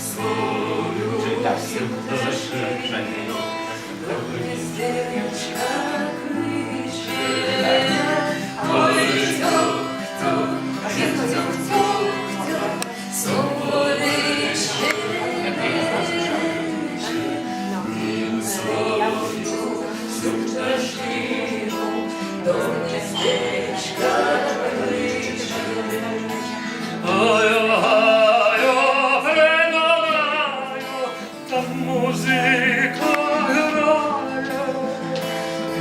свою душу. Гнездечка кличе, ой, тьох-тьох, тьох-тьох-тьох, солодище, він свою пташину до гнездечка кличе. Ой-ой-ой, придумаю, там музика грає.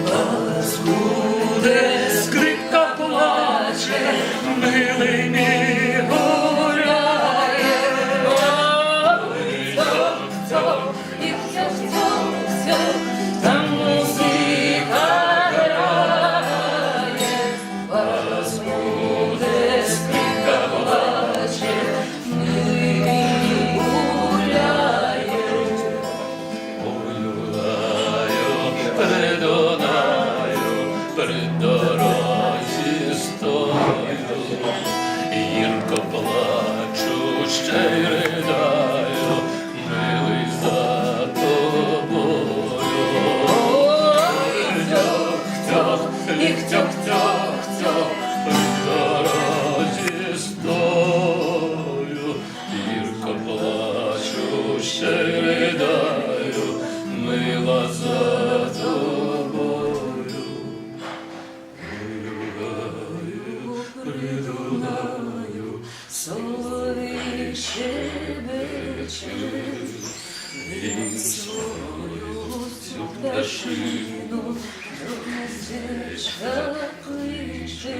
Бас буде, скрипка плаче, милий мій гуляє. Ой, тьох-тьох, і тьох-тьох-тьох, там музика грає. Бас буде, скрипка плаче, милий мій гуляє. При дорозі стою, гірко плачу, ще й ридаю, милий за тобою. Тьох-тьох, їх тьох-тьох-тьох, при дорозі стою, гірко плачу, ще й ридаю, мила за тобою. Придунаю, Соловей щебече, він свою цю пташину до гнездечка кличе.